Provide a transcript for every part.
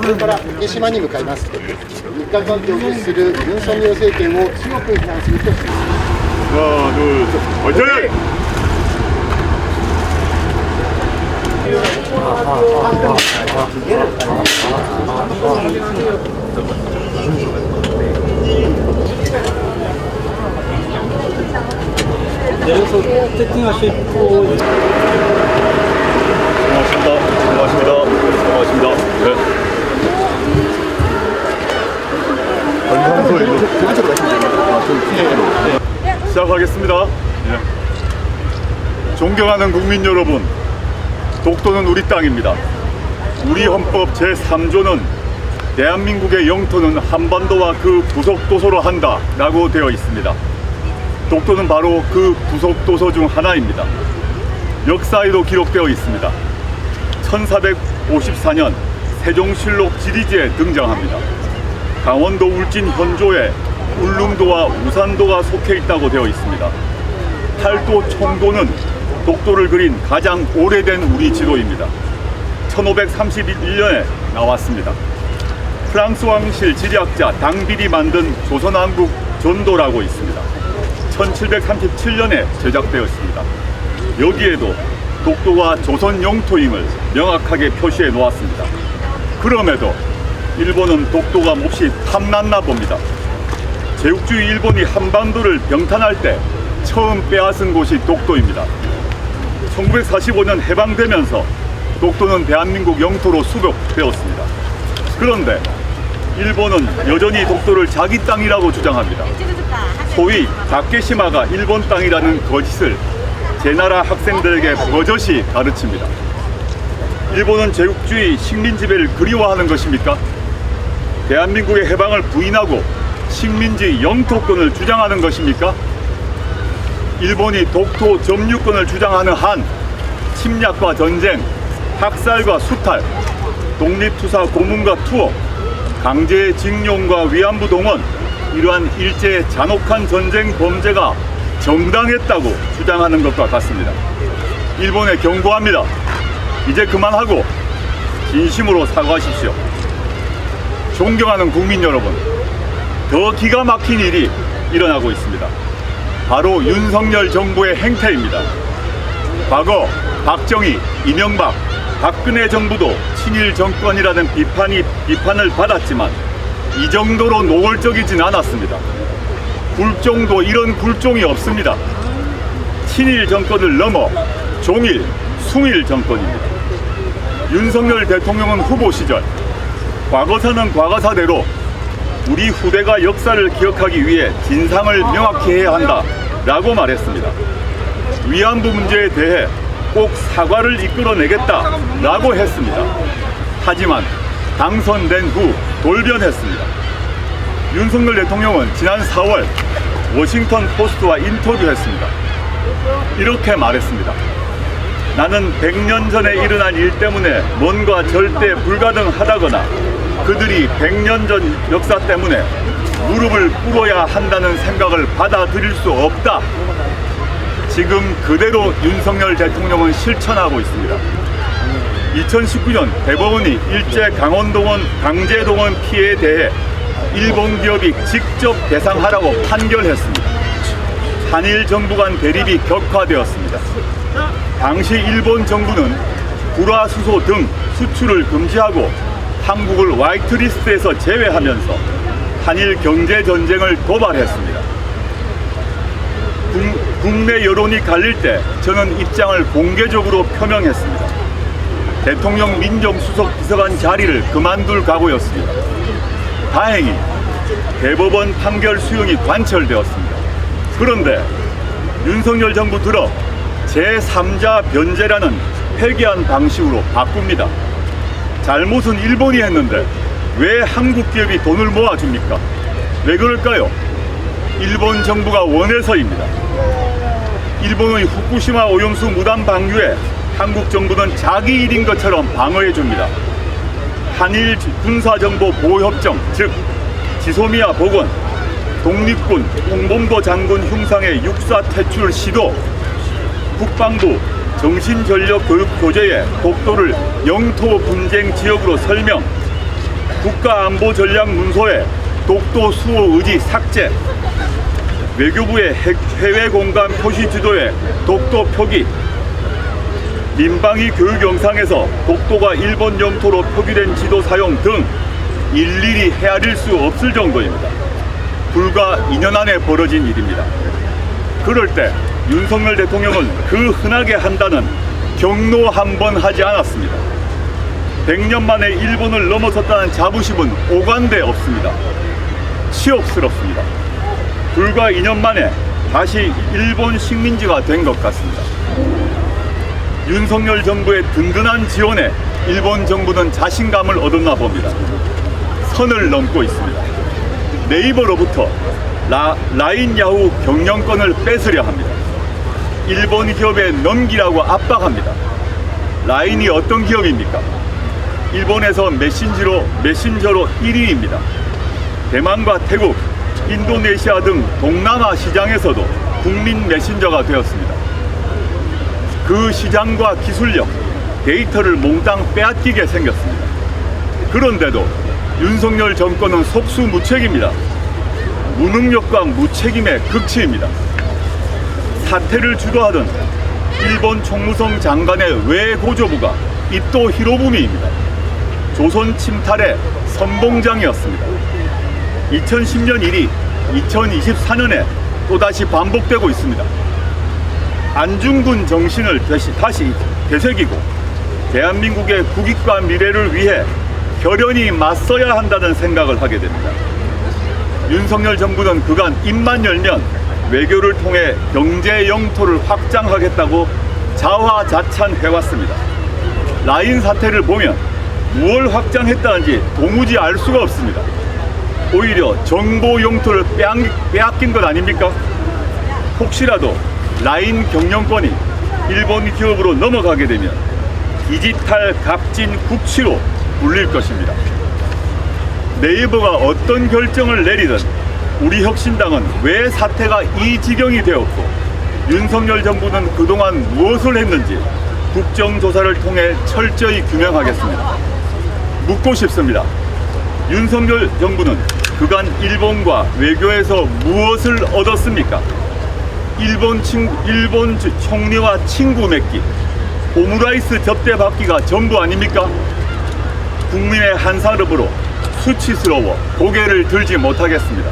これから竹島に向かいます。日韓関係を重視するユン・ソンニョル政権を強く非難するとしています。 하나, 둘, 셋, 화이팅! 내려서 세팅하시고 고맙습니다. 고맙습니다. 고맙습니다. 네. 시작하겠습니다. 네. 존경하는 국민 여러분, 독도는 우리 땅입니다. 우리 헌법 제3조는 대한민국의 영토는 한반도와 그 부속도서로 한다 라고 되어 있습니다. 독도는 바로 그 부속도서 중 하나입니다. 역사에도 기록되어 있습니다. 1454년 세종실록 지리지에 등장합니다. 강원도 울진 현조에 울릉도와 우산도가 속해 있다고 되어 있습니다. 팔도 청도는 독도를 그린 가장 오래된 우리 지도입니다. 1531년에 나왔습니다. 프랑스 왕실 지리학자 당빌이 만든 조선왕국 전도라고 있습니다. 1737년에 제작되었습니다. 여기에도 독도가 조선 영토임을 명확하게 표시해 놓았습니다. 그럼에도 일본은 독도가 몹시 탐났나 봅니다. 제국주의 일본이 한반도를 병탄할 때 처음 빼앗은 곳이 독도입니다. 1945년 해방되면서 독도는 대한민국 영토로 수복되었습니다. 그런데 일본은 여전히 독도를 자기 땅이라고 주장합니다. 소위 다케시마가 일본 땅이라는 거짓을 제 나라 학생들에게 버젓이 가르칩니다. 일본은 제국주의 식민지배를 그리워하는 것입니까? 대한민국의 해방을 부인하고 식민지 영토권을 주장하는 것입니까? 일본이 독도 점유권을 주장하는 한 침략과 전쟁, 학살과 수탈, 독립투사 고문과 투어, 강제징용과 위안부 동원, 이러한 일제의 잔혹한 전쟁 범죄가 정당했다고 주장하는 것과 같습니다. 일본에 경고합니다. 이제 그만하고 진심으로 사과하십시오. 존경하는 국민 여러분, 더 기가 막힌 일이 일어나고 있습니다. 바로 윤석열 정부의 행태입니다. 과거 박정희, 이명박, 박근혜 정부도 친일 정권이라는 비판을 받았지만 이 정도로 노골적이진 않았습니다. 굴종도 이런 굴종이 없습니다. 친일 정권을 넘어 종일, 숭일 정권입니다. 윤석열 대통령은 후보 시절 과거사는 과거사대로 우리 후대가 역사를 기억하기 위해 진상을 명확히 해야 한다 라고 말했습니다. 위안부 문제에 대해 꼭 사과를 이끌어내겠다 라고 했습니다. 하지만 당선된 후 돌변했습니다. 윤석열 대통령은 지난 4월 워싱턴 포스트와 인터뷰했습니다. 이렇게 말했습니다. 나는 100년 전에 일어난 일 때문에 뭔가 절대 불가능하다거나 그들이 100년 전 역사 때문에 무릎을 꿇어야 한다는 생각을 받아들일 수 없다. 지금 그대로 윤석열 대통령은 실천하고 있습니다. 2019년 대법원이 일제 강원동원 강제동원 피해에 대해 일본 기업이 직접 배상하라고 판결했습니다. 한일 정부 간 대립이 격화되었습니다. 당시 일본 정부는 불화수소 등 수출을 금지하고 한국을 화이트리스트에서 제외하면서 한일 경제 전쟁을 도발했습니다. 국내 여론이 갈릴 때 저는 입장을 공개적으로 표명했습니다. 대통령 민정수석 비서관 자리를 그만둘 각오였습니다. 다행히 대법원 판결 수용이 관철되었습니다. 그런데 윤석열 정부 들어 제3자 변제라는 회귀한 방식으로 바꿉니다. 잘못은 일본이 했는데 왜 한국 기업이 돈을 모아줍니까? 왜 그럴까요? 일본 정부가 원해서입니다. 일본의 후쿠시마 오염수 무단 방류에 한국 정부는 자기 일인 것처럼 방어해줍니다. 한일 군사정보보호협정, 즉 지소미아 복원, 독립군 홍범도 장군 흉상의 육사 퇴출 시도, 국방부 정신전력교육교재에 독도를 영토 분쟁 지역으로 설명, 국가안보전략문서에 독도 수호 의지 삭제, 외교부의 해외 공간 표시 지도에 독도 표기, 민방위 교육 영상에서 독도가 일본 영토로 표기된 지도 사용 등 일일이 헤아릴 수 없을 정도입니다. 불과 2년 안에 벌어진 일입니다. 그럴 때 윤석열 대통령은 그 흔하게 한다는 경로 한 번 하지 않았습니다. 100년 만에 일본을 넘어섰다는 자부심은 오간데 없습니다. 치욕스럽습니다. 불과 2년 만에 다시 일본 식민지가 된 것 같습니다. 윤석열 정부의 든든한 지원에 일본 정부는 자신감을 얻었나 봅니다. 선을 넘고 있습니다. 네이버로부터 라인 야후 경영권을 뺏으려 합니다. 일본 기업에 넘기라고 압박합니다. 라인이 어떤 기업입니까? 일본에서 메신저로 1위입니다. 대만과 태국, 인도네시아 등 동남아 시장에서도 국민 메신저가 되었습니다. 그 시장과 기술력, 데이터를 몽땅 빼앗기게 생겼습니다. 그런데도 윤석열 정권은 속수무책입니다. 무능력과 무책임의 극치입니다. 사태를 주도하던 일본 총무성 장관의 외고조부가 이토 히로부미입니다. 조선 침탈의 선봉장이었습니다. 2010년 일이 2024년에 또다시 반복되고 있습니다. 안중근 정신을 다시 되새기고 대한민국의 국익과 미래를 위해 결연히 맞서야 한다는 생각을 하게 됩니다. 윤석열 정부는 그간 입만 열면 외교를 통해 경제 영토를 확장하겠다고 자화자찬해왔습니다. 라인 사태를 보면 무엇을 확장했다는지 도무지 알 수가 없습니다. 오히려 정보 영토를 빼앗긴 것 아닙니까? 혹시라도 라인 경영권이 일본 기업으로 넘어가게 되면 디지털 갑진 국치로 불릴 것입니다. 네이버가 어떤 결정을 내리든 우리 혁신당은 왜 사태가 이 지경이 되었고 윤석열 정부는 그동안 무엇을 했는지 국정조사를 통해 철저히 규명하겠습니다. 묻고 싶습니다. 윤석열 정부는 그간 일본과 외교에서 무엇을 얻었습니까? 일본 총리와 친구 맺기, 오므라이스 접대 받기가 전부 아닙니까? 국민의 한 사람으로 수치스러워 고개를 들지 못하겠습니다.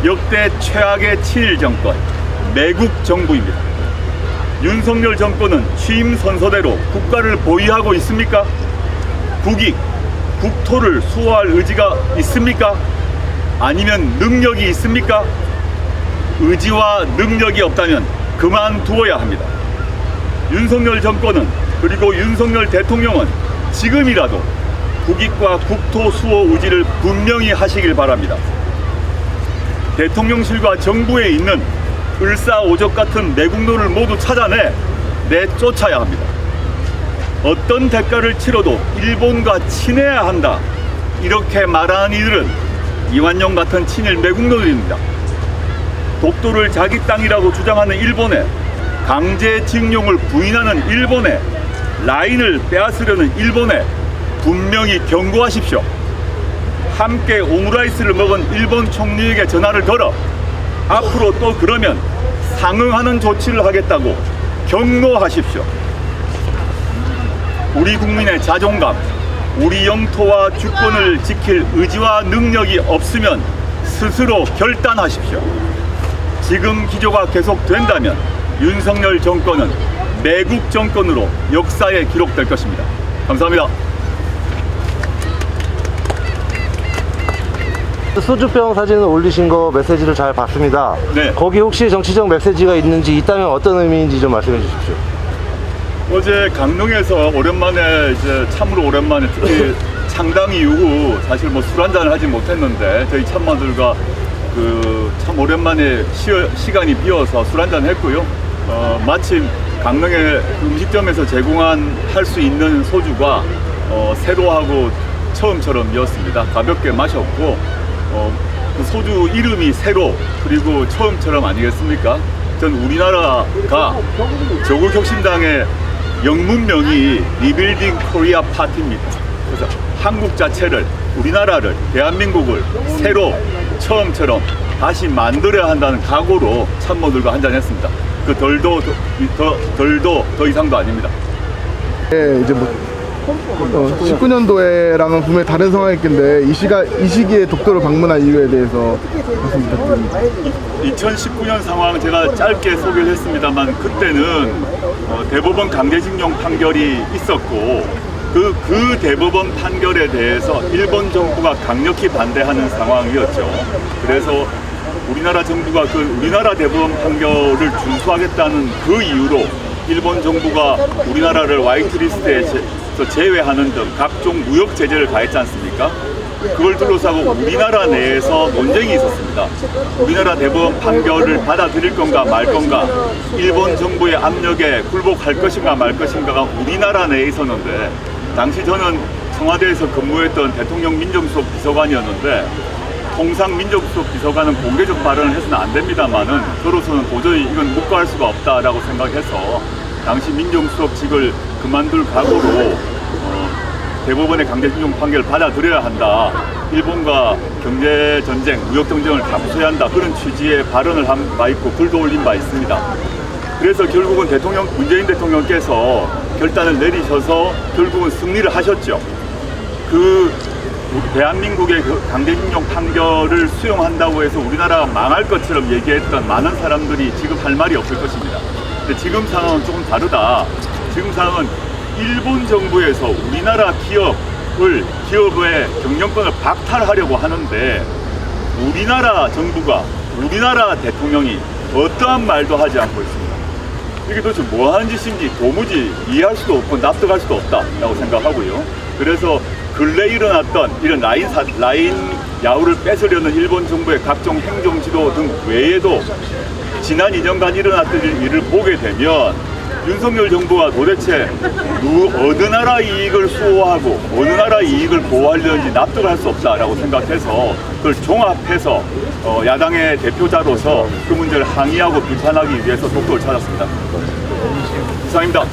역대 최악의 친일 정권, 매국 정부입니다. 윤석열 정권은 취임 선서대로 국가를 보위하고 있습니까? 국익, 국토를 수호할 의지가 있습니까? 아니면 능력이 있습니까? 의지와 능력이 없다면 그만두어야 합니다. 윤석열 정권은 그리고 윤석열 대통령은 지금이라도 국익과 국토 수호 의지를 분명히 하시길 바랍니다. 대통령실과 정부에 있는 을사오적 같은 매국노를 모두 찾아내 내쫓아야 합니다. 어떤 대가를 치러도 일본과 친해야 한다, 이렇게 말하는 이들은 이완용 같은 친일 매국노들입니다. 독도를 자기 땅이라고 주장하는 일본에, 강제징용을 부인하는 일본에, 라인을 빼앗으려는 일본에 분명히 경고하십시오. 함께 오므라이스를 먹은 일본 총리에게 전화를 걸어 앞으로 또 그러면 상응하는 조치를 하겠다고 경고하십시오. 우리 국민의 자존감, 우리 영토와 주권을 지킬 의지와 능력이 없으면 스스로 결단하십시오. 지금 기조가 계속된다면 윤석열 정권은 매국 정권으로 역사에 기록될 것입니다. 감사합니다. 소주병 사진을 올리신 거 메시지를 잘 봤습니다. 네. 거기 혹시 정치적 메시지가 있는지, 있다면 어떤 의미인지 좀 말씀해 주십시오. 어제 강릉에서 오랜만에, 참으로 오랜만에, 특히 창당 이후 사실 뭐 술 한잔을 하지 못했는데 저희 참모들과 참 오랜만에 시간이 비어서 술 한잔 했고요. 마침 강릉의 음식점에서 할 수 있는 소주가 세로하고 처음처럼이었습니다. 가볍게 마셨고, 그 소주 이름이 세로, 그리고 처음처럼 아니겠습니까? 전 우리나라가 조국혁신당의 영문명이 리빌딩 코리아 파티입니다. 그래서 한국 자체를 우리나라를, 대한민국을 새로 처음처럼 다시 만들어야 한다는 각오로 참모들과 한잔했습니다. 그 덜도 더 이상도 아닙니다. 예, 이제 뭐 19년도에랑은 분명히 다른 상황일 텐데 이 시기에 독도를 방문한 이유에 대해서 말씀 부탁드립니다. 2019년 상황 제가 짧게 소개를 했습니다만 그때는 대법원 강제징용 판결이 있었고 그 대법원 판결에 대해서 일본 정부가 강력히 반대하는 상황이었죠. 그래서 우리나라 정부가 그 우리나라 대법원 판결을 준수하겠다는 그 이유로 일본 정부가 우리나라를 화이트리스트에서 제외하는 등 각종 무역 제재를 가했지 않습니까? 그걸 둘러싸고 우리나라 내에서 논쟁이 있었습니다. 우리나라 대법원 판결을 받아들일 건가 말 건가, 일본 정부의 압력에 굴복할 것인가 말 것인가가 우리나라 내에 있었는데, 당시 저는 청와대에서 근무했던 대통령 민정수석 비서관이었는데, 통상 민정수석 비서관은 공개적 발언을 해서는 안 됩니다만은 저로서는 도저히 이건 묵과할 수가 없다라고 생각해서 당시 민정수석직을 그만둘 각오로 대법원의 강제징용 판결을 받아들여야 한다. 일본과 경제 전쟁, 무역 경쟁을 감수해야 한다. 그런 취지의 발언을 한 바 있고 글도 올린 바 있습니다. 그래서 결국은 문재인 대통령께서 결단을 내리셔서 결국은 승리를 하셨죠. 대한민국의 강제징용 판결을 수용한다고 해서 우리나라가 망할 것처럼 얘기했던 많은 사람들이 지금 할 말이 없을 것입니다. 근데 지금 상황은 조금 다르다. 지금 상황은 일본 정부에서 우리나라 기업의 경영권을 박탈하려고 하는데 우리나라 정부가, 우리나라 대통령이 어떠한 말도 하지 않고 있습니다. 이게 도대체 뭐 하는 짓인지 도무지 이해할 수도 없고 납득할 수도 없다라고 생각하고요. 그래서 근래 일어났던 이런 라인 야후를 뺏으려는 일본 정부의 각종 행정 지도 등 외에도 지난 2년간 일어났던 일을 보게 되면 윤석열 정부가 도대체 어느 나라 이익을 수호하고 어느 나라 이익을 보호하려는지 납득할 수 없다라고 생각해서 그걸 종합해서 야당의 대표자로서 그 문제를 항의하고 비판하기 위해서 독도를 찾았습니다. 이상입니다.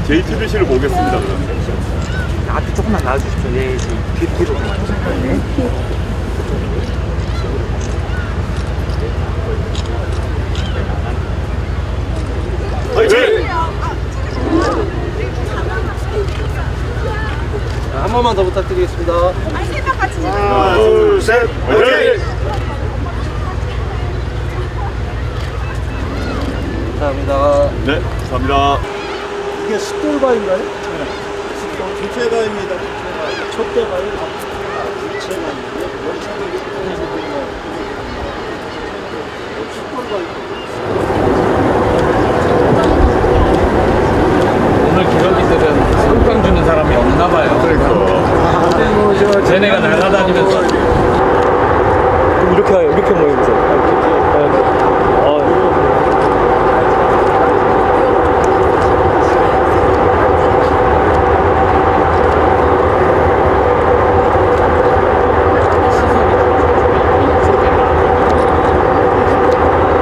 JTBC를 보겠습니다. 그러면. 앞에 조금만 나와주십시오. 네, 뒤로. 화이팅! 한 번만 더 부탁드리겠습니다. 하나, 둘, 셋, 화이팅! 감사합니다. 네, 감사합니다. 이게 숫돌바인가요? 주체가입니다. 촛대바요? 오늘 기러기들은 상빵 주는 사람이 없나 봐요. 그러니까. 쟤네가 날아다니면서